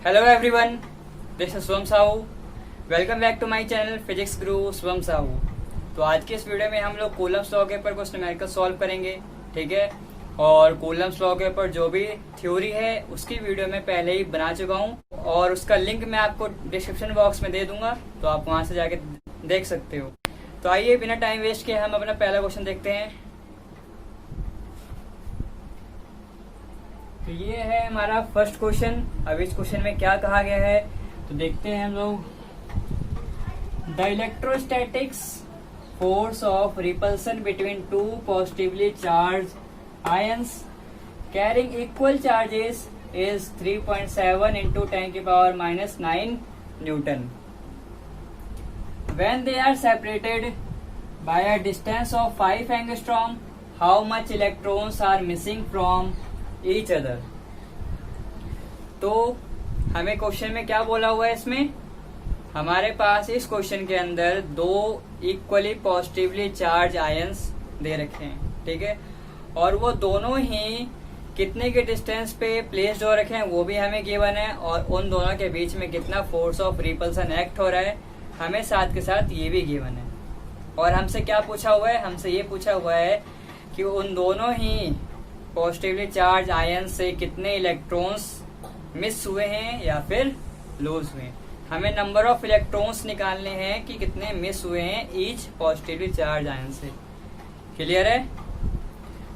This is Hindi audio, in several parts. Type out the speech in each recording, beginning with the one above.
Hello everyone, this is Shubham Sahu. Welcome back to my channel Physics Guru Shubham Sahu. तो आज के इस वीडियो में हम लोग कूलम्स लॉ के ऊपर कुछ न्यूमेरिकल सॉल्व करेंगे, ठीक है। और कूलम्स लॉ के ऊपर जो भी थ्योरी है उसकी वीडियो में पहले ही बना चुका हूँ और उसका लिंक मैं आपको डिस्क्रिप्शन बॉक्स में दे दूंगा, तो आप वहां से जाके देख सकते हो। तो आइए बिना टाइम वेस्ट किए हम अपना पहला क्वेश्चन देखते हैं। तो ये है हमारा फर्स्ट क्वेश्चन। अब इस क्वेश्चन में क्या कहा गया है तो देखते हैं हम लोग। The electrostatics force of repulsion between two positively charge ions carrying equal charges is 3.7 into 10⁻⁹ Newton when they are separated by a distance of 5 angstrom. How much electrons are missing from each other? तो हमें क्वेश्चन में क्या बोला हुआ है, इसमें हमारे पास इस क्वेश्चन के अंदर दो इक्वली पॉजिटिवली चार्ज आयंस दे रखे हैं, ठीक है। और वो दोनों ही कितने के डिस्टेंस पे प्लेस्ड हो रखे हैं वो भी हमें गिवन है, और उन दोनों के बीच में कितना फोर्स ऑफ रिपल्सन एक्ट हो रहा है हमें साथ के साथ ये भी गिवन है। और हमसे क्या पूछा हुआ है, हमसे ये पूछा हुआ है कि उन दोनों ही पॉजिटिवली चार्ज आयन से कितने इलेक्ट्रॉन्स मिस हुए हैं या फिर लूज हुए हैं। हमें नंबर ऑफ इलेक्ट्रॉन्स निकालने हैं कि कितने मिस हुए हैं ईच पॉजिटिवली चार्ज आयन से। क्लियर है?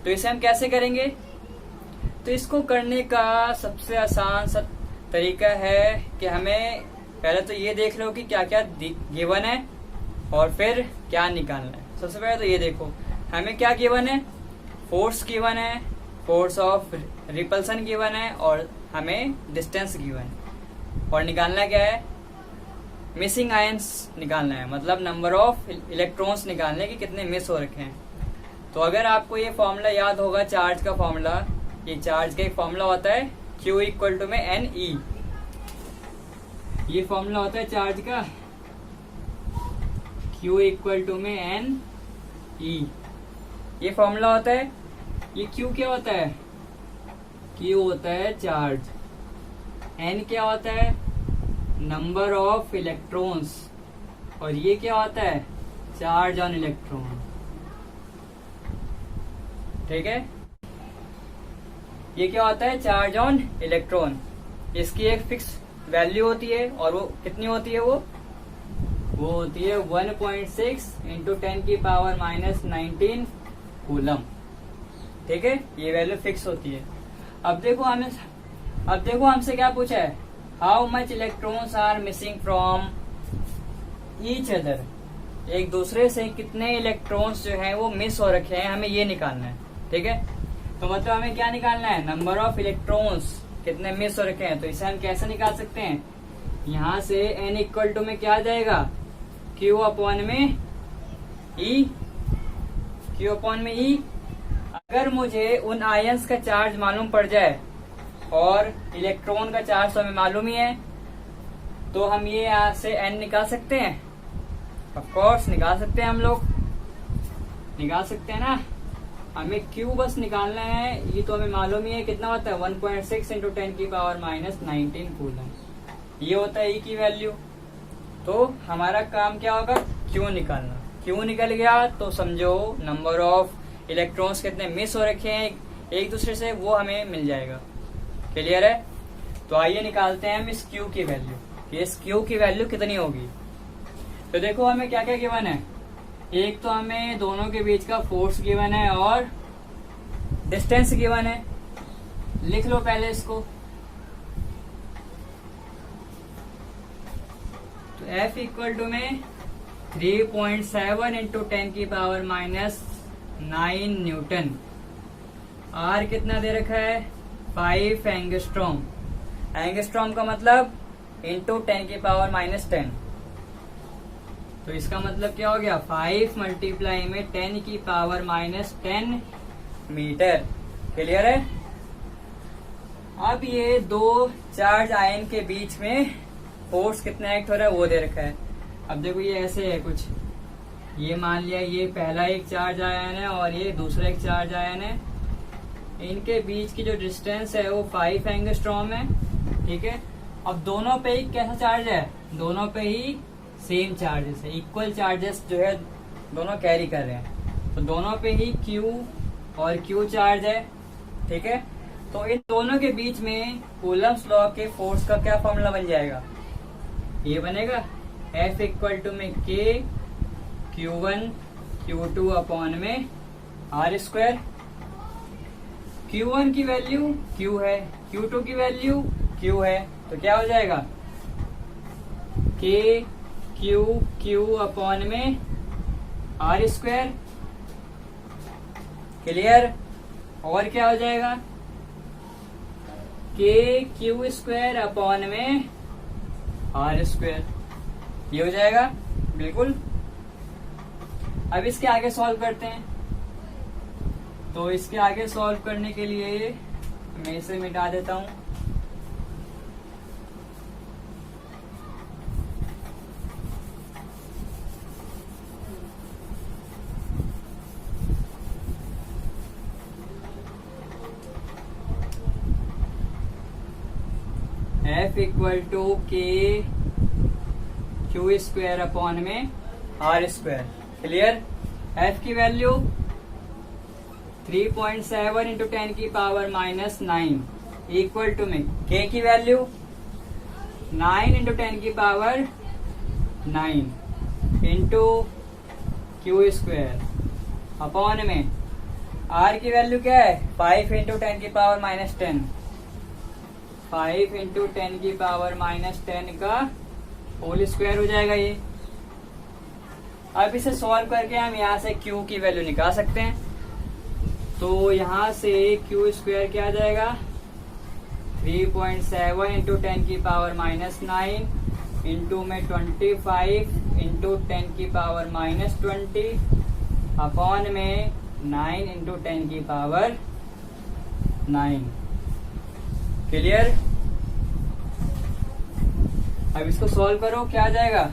तो इसे हम कैसे करेंगे? तो इसको करने का सबसे आसान सा तरीका है कि हमें पहले तो ये देख लो कि क्या क्या गिवन है और फिर क्या निकालना है। सबसे पहले तो ये देखो हमें क्या गिवन है, फोर्स गिवन है, फोर्स ऑफ रिपल्सन गिवन है और हमें डिस्टेंस गिवन है। और निकालना क्या है, मिसिंग आयंस निकालना है, मतलब नंबर ऑफ इलेक्ट्रॉन्स निकालने की कितने मिस हो रखे हैं। तो अगर आपको ये फॉर्मूला याद होगा चार्ज का फॉर्मूला, ये चार्ज का एक फॉर्मूला होता है Q इक्वल टू में NE। ये फॉर्मूला होता है चार्ज का Q इक्वल टू में NE। ये फॉर्मूला होता है। ये Q क्या होता है? Q होता है चार्ज, N क्या होता है? नंबर ऑफ इलेक्ट्रॉन्स, और ये क्या होता है? चार्ज ऑन इलेक्ट्रॉन, ठीक है। ये क्या होता है? Charge on electron. इसकी एक फिक्स वैल्यू होती है और वो कितनी होती है? वो होती है 1.6 into 10⁻⁹ कूलम, ठीक है। ये वैल्यू फिक्स होती है। अब देखो हमसे क्या पूछा है, how much electrons are missing from each other. एक दूसरे से कितने इलेक्ट्रॉन्स जो हैं वो मिस हो रखे हैं, हमें ये निकालना है, ठीक है। तो मतलब हमें क्या निकालना है, नंबर ऑफ इलेक्ट्रॉन्स कितने मिस हो रखे हैं। तो इसे हम कैसे निकाल सकते हैं, यहां से n इक्वल टू में क्या आ जाएगा, Q अपॉन में E। Q अपॉन में E। अगर मुझे उन आयंस का चार्ज मालूम पड़ जाए और इलेक्ट्रॉन का चार्ज तो हमें मालूम ही है, तो हम ये यहाँ से n निकाल सकते हैं। ऑफ कोर्स निकाल सकते हैं, हम लोग निकाल सकते हैं ना। हमें Q बस निकालना है, ये तो हमें मालूम ही है कितना होता है, 1.6 into 10⁻⁹ कूलम। ये होता है E की वैल्यू। तो हमारा काम क्या होगा, Q निकालना। Q निकल गया तो समझो नंबर ऑफ इलेक्ट्रॉन्स कितने मिस हो रखे हैं एक दूसरे से, वो हमें मिल जाएगा। क्लियर है? तो आइए निकालते हैं हम इस Q की वैल्यू, कि इस Q की वैल्यू कितनी होगी। तो देखो हमें क्या क्या गिवन है, एक तो हमें दोनों के बीच का फोर्स गिवन है और डिस्टेंस गिवन है। लिख लो पहले इसको। तो F इक्वल टू में 3.7 into 10⁻⁹ न्यूटन। R कितना दे रखा है, 5 एंगस्ट्रॉम। एंगस्ट्रॉम का मतलब इंटू 10⁻⁻10। तो इसका मतलब क्या हो गया, 5 मल्टीप्लाई में 10⁻⁻10 मीटर। क्लियर है? अब ये दो चार्ज आयन के बीच में फोर्स कितना एक्ट हो रहा है वो दे रखा है। अब देखो ये ऐसे है कुछ, ये मान लिया ये पहला एक चार्ज आयन है और ये दूसरा एक चार्ज आयन है। इनके बीच की जो डिस्टेंस है वो 5 एंगस्ट्रॉम है, ठीक है। अब दोनों पे ही कैसा चार्ज है, दोनों पे ही सेम चार्जेस है, इक्वल चार्जेस जो है दोनों कैरी कर रहे हैं, तो दोनों पे ही Q और Q चार्ज है। ठीक है, तो इन दोनों के बीच में कूलम्स लॉ के फोर्स का क्या फॉर्मूला बन जाएगा, ये बनेगा F इक्वल टू में K Q1 Q2 अपॉन में R स्क्वायर। Q1 की वैल्यू Q है, Q2 की वैल्यू Q है, तो क्या हो जाएगा K Q अपॉन में R स्क्वायर। क्लियर। और क्या हो जाएगा K Q स्क्वायर अपॉन में R स्क्वायर, ये हो जाएगा बिल्कुल। अब इसके आगे सॉल्व करते हैं, तो इसके आगे सॉल्व करने के लिए मैं इसे मिटा देता हूं। F equal to K Q square upon में R स्क्वायर। क्लियर। F की वैल्यू 3.7 इंटू 10 की पावर माइनस 9 इक्वल टू में K की वैल्यू 9 इंटू 10 की power 9 into Q square upon में R की वैल्यू क्या है 5 इंटू 10 की पावर माइनस 10, 5 इंटू 10 की पावर माइनस 10 का होल स्क्वायर हो जाएगा ये। अब इसे सॉल्व करके हम यहाँ से Q की वैल्यू निकाल सकते हैं, तो यहाँ से Q स्क्वायर क्या आ जाएगा 3.7 इंटू 10 की पावर माइनस 9 इंटू में 25 इंटू 10 की पावर माइनस 20 अपॉन में 9 इंटू 10 की पावर 9। क्लियर। अब इसको सॉल्व करो, क्या आ जाएगा,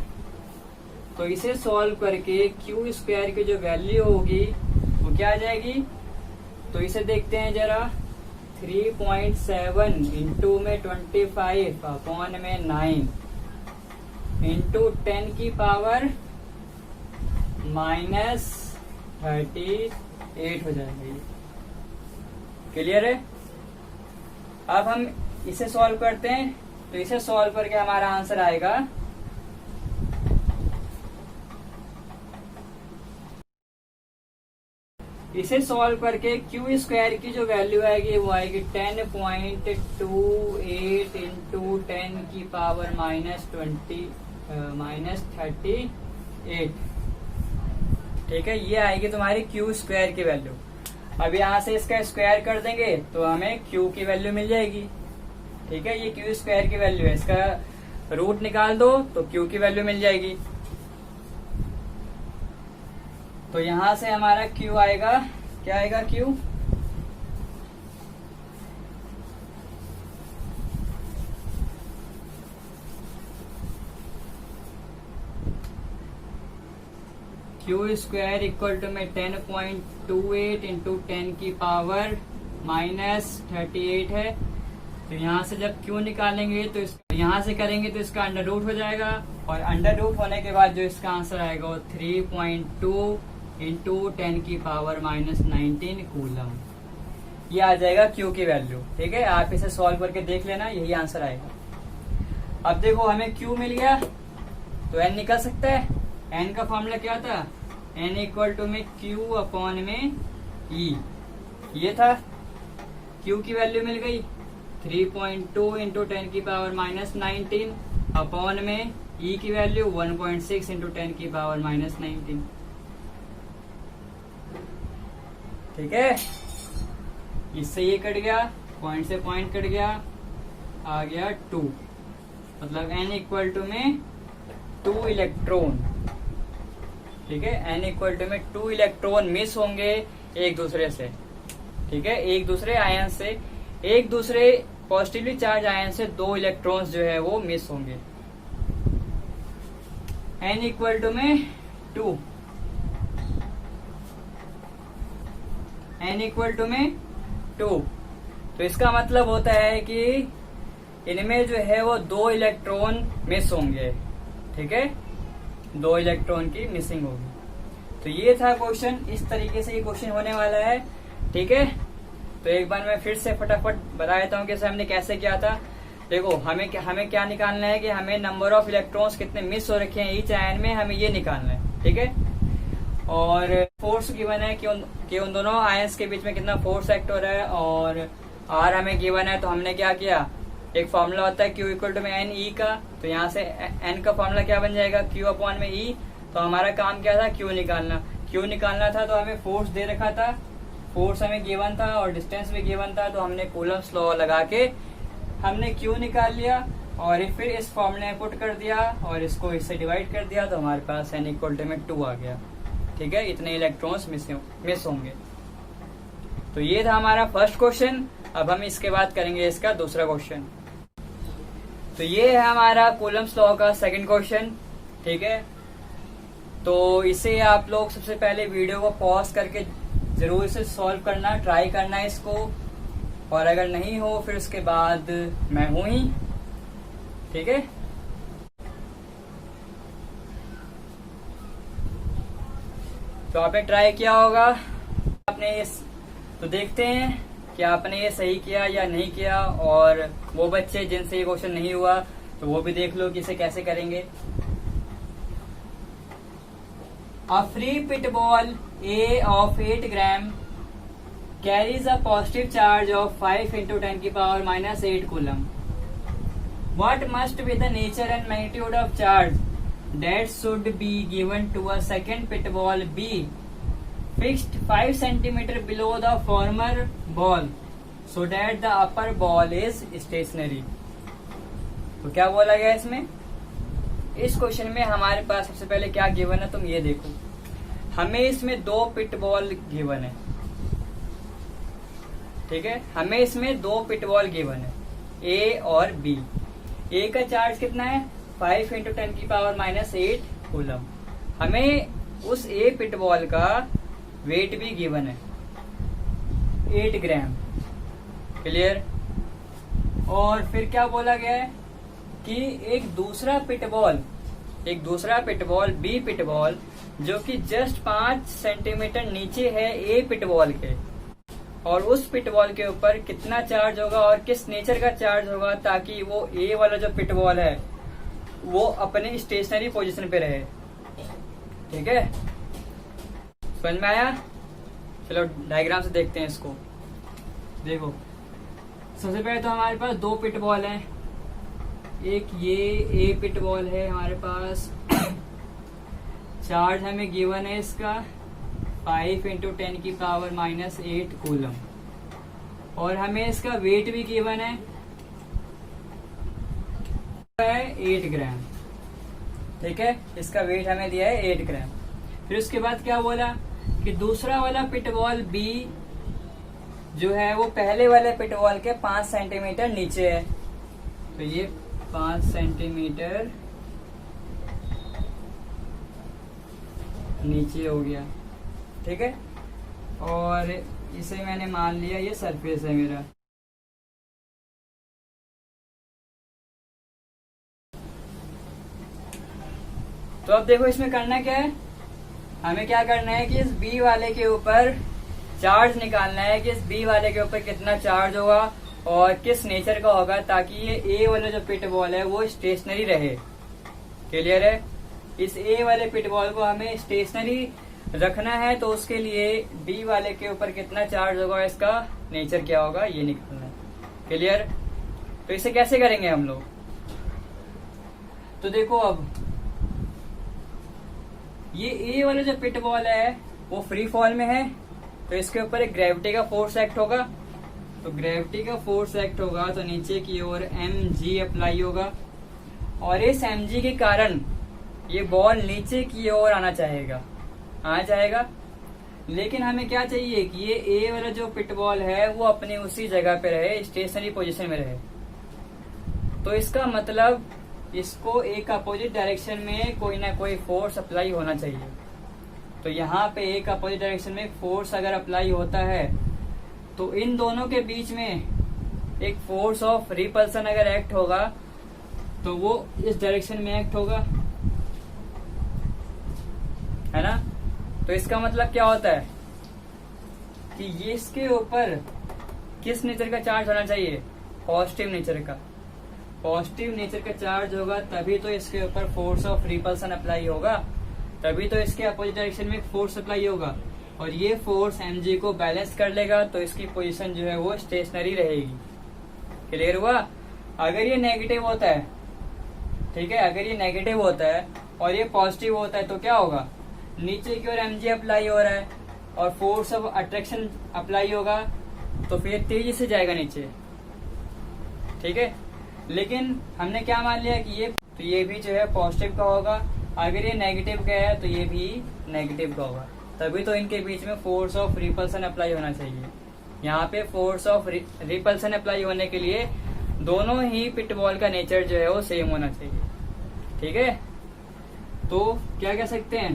तो इसे सॉल्व करके Q स्क्वायर की जो वैल्यू होगी वो क्या आ जाएगी, तो इसे देखते हैं जरा। 3.7 इंटू में 25 अपॉन में 9 इंटू 10 की पावर माइनस 38 हो जाएगा ये। क्लियर है। अब हम इसे सॉल्व करते हैं, तो इसे सॉल्व करके हमारा आंसर आएगा इसे सॉल्व करके Q स्क्वायर की जो वैल्यू आएगी वो आएगी 10.28 इंटू 10 की पावर माइनस 38। ठीक है, ये आएगी तुम्हारी Q स्क्वायर की वैल्यू। अब यहाँ से इसका स्क्वायर कर देंगे तो हमें Q की वैल्यू मिल जाएगी। ठीक है, ये Q स्क्वायर की वैल्यू है, इसका रूट निकाल दो तो Q की वैल्यू मिल जाएगी। तो यहां से हमारा Q आएगा, क्या आएगा Q, Q square equal to में 10.28 इंटू 10 की पावर माइनस 38 है। तो यहाँ से जब Q निकालेंगे तो यहाँ से करेंगे तो इसका अंडर रूट हो जाएगा, और अंडर रूट होने के बाद जो इसका आंसर आएगा वो 3.2 इंटू 10 की पावर माइनस 19 कूलम, ये आ जाएगा Q की वैल्यू। ठीक है, आप इसे सॉल्व करके देख लेना, यही आंसर आएगा। अब देखो हमें Q मिल गया तो N निकल सकता है। N का फॉर्मूला क्या था, N इक्वल टू में Q अपॉन में E, ये था। Q की वैल्यू मिल गई 3.2 इंटू 10 की पावर माइनस 19 अपॉन में E की वैल्यू 1.6 इंटू 10 की पावर माइनस 19। ठीक है, इससे ये कट गया, पॉइंट से पॉइंट कट गया, आ गया 2, मतलब N इक्वल टू में 2 इलेक्ट्रॉन। ठीक है, N इक्वल टू में 2 इलेक्ट्रॉन मिस होंगे एक दूसरे से। ठीक है, एक दूसरे आयन से, एक दूसरे पॉजिटिवली चार्ज आयन से 2 इलेक्ट्रॉन्स जो है वो मिस होंगे। N इक्वल टू में 2, N इक्वल टू में 2, तो इसका मतलब होता है कि इनमें जो है वो 2 इलेक्ट्रॉन मिस होंगे, ठीक है, 2 इलेक्ट्रॉन की मिसिंग होगी। तो ये था क्वेश्चन, इस तरीके से ये क्वेश्चन होने वाला है, ठीक है। तो एक बार मैं फिर से फटाफट बता देता हूँ कि हमने कैसे किया था। देखो हमें क्या निकालना है कि हमें नंबर ऑफ इलेक्ट्रॉन्स कितने मिस हो रखे हैं ईच आयन में, हमें ये निकालना है, ठीक है। और फोर्स गिवन है कि उन दोनों आयंस के बीच में कितना फोर्स एक्ट हो रहा है, और आर हमें गिवन है। तो हमने क्या किया, एक फॉर्मूला होता है Q इक्वल टू में एन ई का, तो यहाँ से एन का फॉर्मूला क्या बन जाएगा, Q अपॉन में ई। तो हमारा काम क्या था, Q निकालना था। तो हमें फोर्स दे रखा था, फोर्स हमें गिवन था और डिस्टेंस भी गिवन था। तो हमने कूलम्स लॉ लगा के हमने Q निकाल लिया और फिर इस फॉर्मूले में पुट कर दिया और इसको इससे डिवाइड कर दिया। तो हमारे पास n इक्वल टू में 2 आ गया, ठीक है। इतने इलेक्ट्रॉन्स मिस होंगे। तो ये था हमारा फर्स्ट क्वेश्चन। अब हम इसके बाद करेंगे इसका दूसरा क्वेश्चन। तो ये है हमारा कूलम्स लॉ का सेकंड क्वेश्चन, ठीक है। तो इसे आप लोग सबसे पहले वीडियो को पॉज करके जरूर इसे सॉल्व करना, ट्राई करना इसको, और अगर नहीं हो फिर उसके बाद मैं हूं ही, ठीक है। तो आपने ट्राई किया होगा, आपने तो देखते हैं कि आपने ये सही किया या नहीं किया, और वो बच्चे जिनसे ये क्वेश्चन नहीं हुआ तो वो भी देख लो कि इसे कैसे करेंगे। A free pit ball A of 8 gram carries a positive charge of 5 into 10 की power minus 8 coulomb. What must be the nature and magnitude of charge that should be given to a second pit ball B fixed 5 centimeter below the former ball so that the upper ball is stationary? तो क्या बोला गया इसमें? इस क्वेश्चन में हमारे पास सबसे पहले क्या गिवन है, तुम ये देखो। हमें इसमें 2 पिट बॉल गिवन है, ठीक है। हमें इसमें 2 पिट बॉल गिवन है, ए और बी। ए का चार्ज कितना है, 5 into 10 की पावर माइनस 8 कूलम। हमें उस ए पिट बॉल का वेट भी गिवन है 8 ग्राम, क्लियर। और फिर क्या बोला गया है कि एक दूसरा पिट बॉल बी पिट बॉल जो कि जस्ट 5 सेंटीमीटर नीचे है ए पिट बॉल के, और उस पिट बॉल के ऊपर कितना चार्ज होगा और किस नेचर का चार्ज होगा, ताकि वो ए वाला जो पिट बॉल है वो अपने स्टेशनरी पोजीशन पे रहे, ठीक है। समझ में आया? चलो डायग्राम से देखते हैं इसको। देखो सबसे पहले तो हमारे पास 2 पिट बॉल है, एक ये ए पिट बॉल है हमारे पास। चार्ज हमें गिवन है इसका 5 into 10 की पावर माइनस 8 कूलम, और हमें इसका वेट भी गिवन है 8 ग्राम, ठीक है। इसका वेट हमें दिया है 8 ग्राम। फिर उसके बाद क्या बोला कि दूसरा वाला पिट बॉल बी जो है वो पहले वाले पिट बॉल के 5 सेंटीमीटर नीचे है। तो ये 5 सेंटीमीटर नीचे हो गया, ठीक है। और इसे मैंने मान लिया ये सरफेस है मेरा। तो अब देखो इसमें करना क्या है, हमें क्या करना है कि इस बी वाले के ऊपर चार्ज निकालना है कि इस बी वाले के ऊपर कितना चार्ज होगा और किस नेचर का होगा, ताकि ये ए वाला जो पिट बॉल है वो स्टेशनरी रहे, क्लियर है। इस ए वाले पिट बॉल को हमें स्टेशनरी रखना है, तो उसके लिए बी वाले के ऊपर कितना चार्ज होगा, इसका नेचर क्या होगा, ये निकालना है, क्लियर। तो इसे कैसे करेंगे हम लोग, तो देखो अब ये ए वाला जो पिट बॉल है वो फ्री फॉल में है, तो इसके ऊपर एक ग्रेविटी का फोर्स एक्ट होगा। तो ग्रेविटी का फोर्स एक्ट होगा तो नीचे की ओर mg अप्लाई होगा, और इस mg के कारण ये बॉल नीचे की ओर आना चाहेगा। लेकिन हमें क्या चाहिए कि ये ए वाला जो पिट बॉल है वो अपनी उसी जगह पे रहे, स्टेशनरी पोजीशन में रहे। तो इसका मतलब इसको एक अपोजिट डायरेक्शन में कोई ना कोई फोर्स अप्लाई होना चाहिए। तो यहाँ पे एक अपोजिट डायरेक्शन में फोर्स अगर अप्लाई होता है तो इन दोनों के बीच में एक फोर्स ऑफ रिपल्सन अगर एक्ट होगा तो वो इस डायरेक्शन में एक्ट होगा, है ना। तो इसका मतलब क्या होता है कि ये इसके ऊपर किस नेचर का चार्ज होना चाहिए, पॉजिटिव नेचर का। पॉजिटिव नेचर का चार्ज होगा तभी तो इसके ऊपर फोर्स ऑफ रिपल्सन अप्लाई होगा, तभी तो इसके अपोजिट डायरेक्शन में फोर्स अप्लाई होगा, और ये फोर्स mg को बैलेंस कर लेगा, तो इसकी पोजीशन जो है वो स्टेशनरी रहेगी। क्लियर हुआ। अगर ये नेगेटिव होता है, ठीक है, अगर ये नेगेटिव होता है और ये पॉजिटिव होता है तो क्या होगा, नीचे की ओर mg अप्लाई हो रहा है और फोर्स ऑफ अट्रैक्शन अप्लाई होगा, तो फिर तेजी से जाएगा नीचे, ठीक है। लेकिन हमने क्या मान लिया कि ये भी जो है पॉजिटिव का होगा, अगर ये नेगेटिव का है तो ये भी नेगेटिव का होगा, तभी तो इनके बीच में फोर्स ऑफ रिपल्सन अप्लाई होना चाहिए। यहाँ पे फोर्स ऑफ रिपल्सन अप्लाई होने के लिए दोनों ही पिट बॉल का नेचर जो है वो सेम होना चाहिए, ठीक है। तो क्या कह सकते हैं,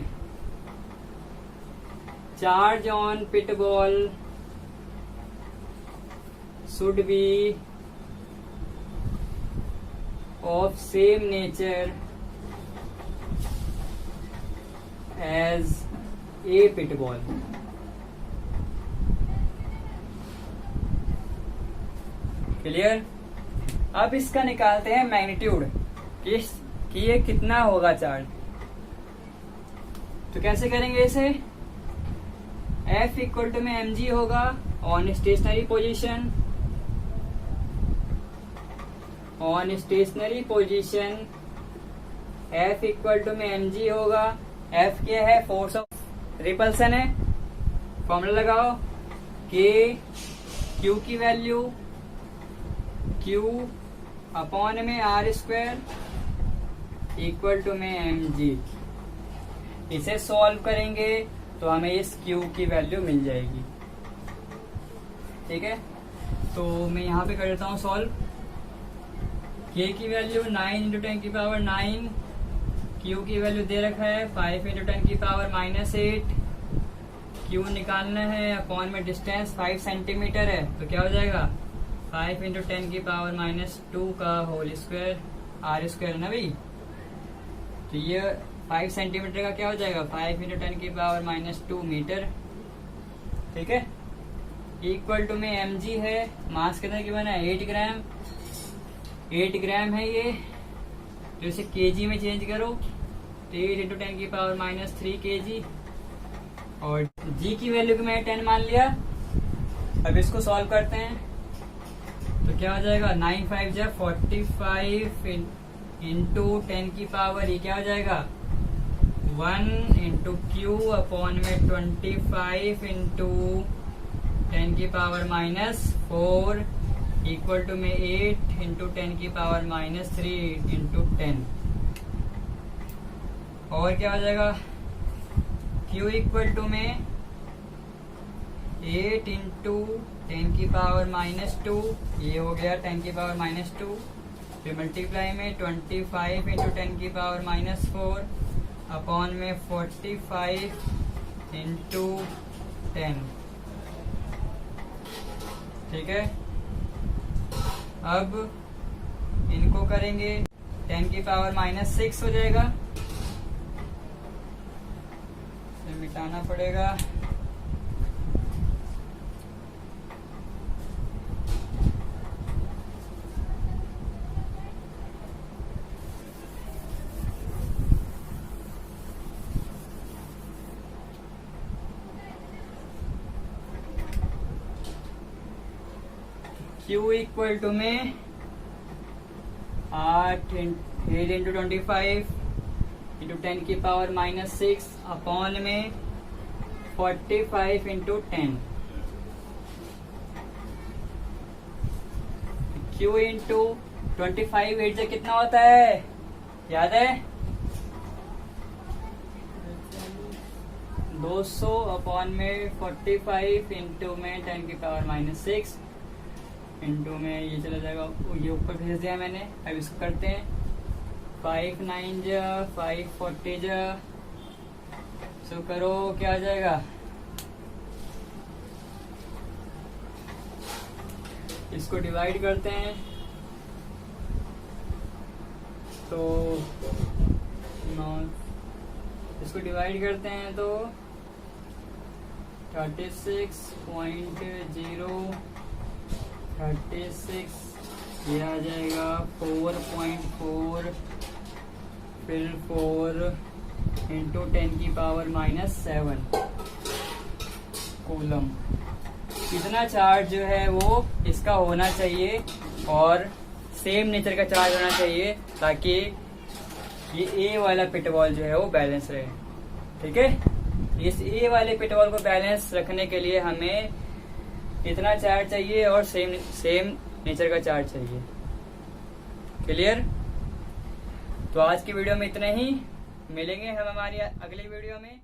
charge on pith ball should be of same nature as a pith ball. Clear. अब इसका निकालते हैं मैग्नीट्यूड कि ये कितना होगा चार्ज। तो कैसे करेंगे इसे, F इक्वल टू में mg होगा on stationary position, on stationary position F equal to में mg होगा। F क्या है, फोर्स ऑफ रिपल्सन है, फॉर्मूला लगाओ, K Q की वैल्यू Q अपॉन में R स्क्वायर इक्वल टू में mg। इसे सॉल्व करेंगे तो हमें इस Q की वैल्यू मिल जाएगी, ठीक है। तो मैं यहाँ पे कर देता हूँ सॉल्व। K की वैल्यू 9 इंटू 10 की पावर 9, Q की वैल्यू दे रखा है 5 इंटू 10 की पावर -8, Q निकालना है, अपॉन में डिस्टेंस 5 सेंटीमीटर है, तो क्या हो जाएगा 5 इंटू 10 की पावर -2 का होल स्क्वायर, R स्क्वायर ना भाई। तो ये 5 सेंटीमीटर का क्या हो जाएगा, 5 इंटू 10 की पावर -2 मीटर, ठीक है। इक्वल टू में mg है, मास कितना की बना है 8 ग्राम, 8 ग्राम है ये, तो इसे kg में चेंज करो, 8 इंटू 10 की पावर -3 kg, और g की वैल्यू को मैंने 10 मान लिया। अब इसको सॉल्व करते हैं तो क्या हो जाएगा, 9 5 जा 45 इंटू 10 की पावर ये क्या हो जाएगा 1 इंटू क्यू अपॉन में 25 इंटू 10 की पावर -4 इक्वल टू में 8 इंटू 10 की पावर -3 इंटू 10। और क्या हो जाएगा, Q इक्वल टू में 8 इंटू 10 की पावर -2, ये हो गया 10 की पावर -2, फिर मल्टीप्लाई में 25 इंटू 10 की पावर -4 अपॉन में 45 इंटू 10, ठीक है। अब इनको करेंगे 10 की पावर -6 हो जाएगा, फिर मिटाना पड़ेगा, Q इक्वल टू में 8 इंटू 25 इंटू 10 की पावर -6 अपॉन में 45 इंटू 10, Q इंटू 25 8 से कितना होता है याद है 200 अपॉन में 45 इंटू में 10 की पावर -6 इंटू में ये चला जाएगा, ये ऊपर भेज दिया मैंने। अब इसको करते हैं 5 9 जा 5 40 जा, सो करो क्या आ जाएगा, इसको डिवाइड करते हैं तो इसको डिवाइड करते हैं तो 36.036 ये आ जाएगा 4.4 फिर 4 इंटू 10⁻⁻7 कूलम। इतना चार्ज जो है वो इसका होना चाहिए और सेम नेचर का चार्ज होना चाहिए ताकि ये ए वाला पिटबॉल जो है वो बैलेंस रहे। ठीक है, इस ए वाले पिटबॉल को बैलेंस रखने के लिए हमें इतना चार्ज चाहिए और सेम नेचर का चार्ज चाहिए। क्लियर? तो आज की वीडियो में इतना ही, मिलेंगे हम हमारी अगली वीडियो में।